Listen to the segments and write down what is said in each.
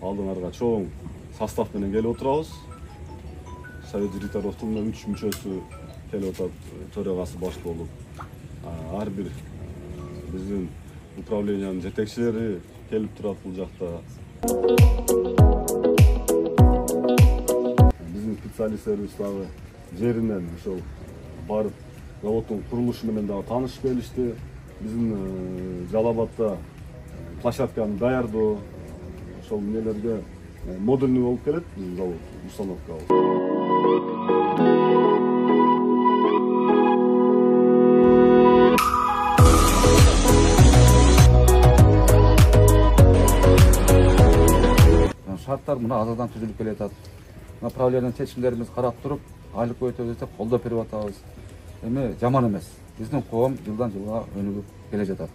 Алдыңарга чоң состав менен келип отурабыз. Совет директорлугунун 3 мүчөсү келип атат, төрагасы баш болуп. Ар бир биздин управлениянын жетекчилери келип турат бул жакта. Биздин специалисттерибиз дагы жеринен ошол барып заводдун курулушу менен дагы таанышып келишти. Биздин Жалал-Абадта площадканы даярдоо ошол нелерге модульный болуп келет биздин завод, установка. Шарттар мына азадан түзүлүп келатат. Направлениянын чечимдерибиз карап туруп, айлык өтөбүз деп колдоп берип атабыз. Эми жаман эмес. Биздин коом жылдан жылга өнүгүп келе жатат.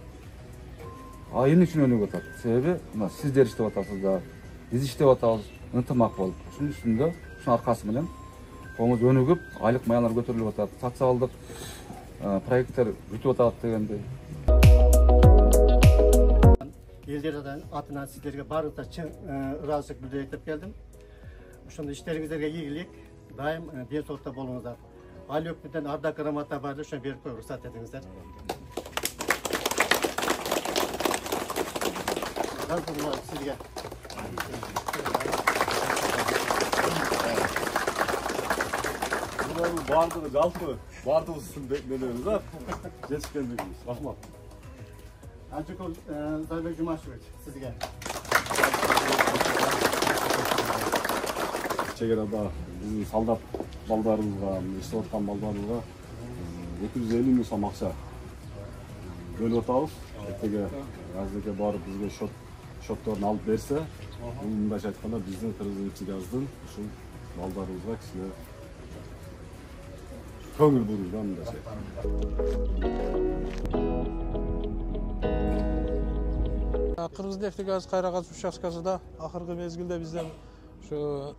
Эмне үчүн өнүгүп атат? Себеби мына сиздер иштеп атасыздар, биз иштеп атабыз, ынтымак болуп. Ушунун үстүндө, ушунун аркасы менен коомубуз өнүгүп, айлык маялар көтөрүлүп атат. Социалдык проекттер бүтүп атат дегендей. Елдерден атынан сіздерге барлықта чын ыраазычылык билдирейт деп келдим. Ошондо иштериңиздерге ийгилик, дайым денсаулыкта болуңуздар. Али өкмөттөн ардак грамота барды, ошону берип коюп уруксат этиңиздер. Сизге. Бардыгы жалпы, бардыгыбыздын менебиз да. Жетишкендигибиз. Рахмат. Ажыкул Зайбек Жумашевич, сизге. Чегерада биздин солдат балдарыбызга, иштеп аткан балдарыбызга 250 миң сом акча бөлүп атабыз. Эртеге азеке барып бизге счетторун алып берсе, мындайча айтканда биздин Кыргыз-Ичигаздын ушул балдарыбызга кичине көңүл буруй да мындайча. Кыргыз-Нефтегаз Кайрагаз участкасында акыркы мезгилде бизден ошо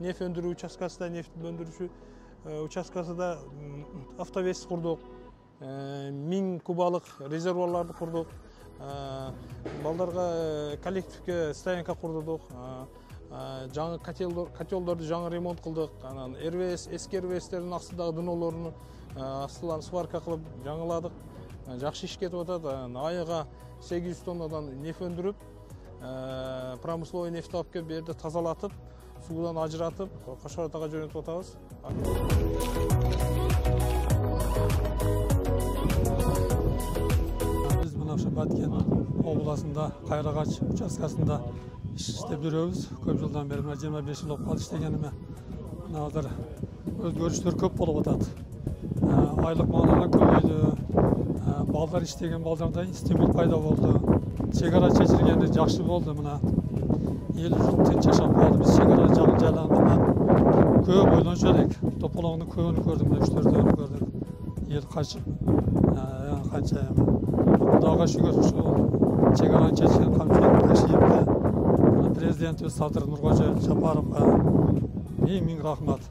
нефть өндүрүү участкасында, нефть өндүрүүчү участкасында автовес курдук. 1000 кубалык резервуарларды курдук. Балдарга коллективге стоянка курдук. Жаңы котелдорду жаңы ремонт кылдык. Анан РВС, эски РВСтердин астындагы дынолорун астыларын сварка кылып жаңыладык. Жакшы иш кетип атат. Айыга 800 тоннадан нефть өндүрүп, промысловый нефть алып келип берде тазалатып, суудан ажыратып, Кошор Атага жөнөтүп атабыз. Биз мына ошо Баткен областында Кайрагач участкасында иштеп жүрөбүз. Көп жылдан бери, 25 жыл болуп калды иштегениме. Мына азыр өзгөрүштөр көп болуп атат. Айлык маалар көбөйдү. Балдар иштеген балдарда стимул пайда болду. Чегара чечилгенде жакшы болду. Мына эл журт тынч жашап калды. Биз чегара жагынгандан көп ойлончу элек. Тополоңдун көбүн көрдүм, 3-4 көрдүм. Эл качып, канча Кудайга шүгүр ушул чегараны чечкен Камчылык Ташиевке, президентибиз Садыр Нуркожоев Жапаровго миң рахмат.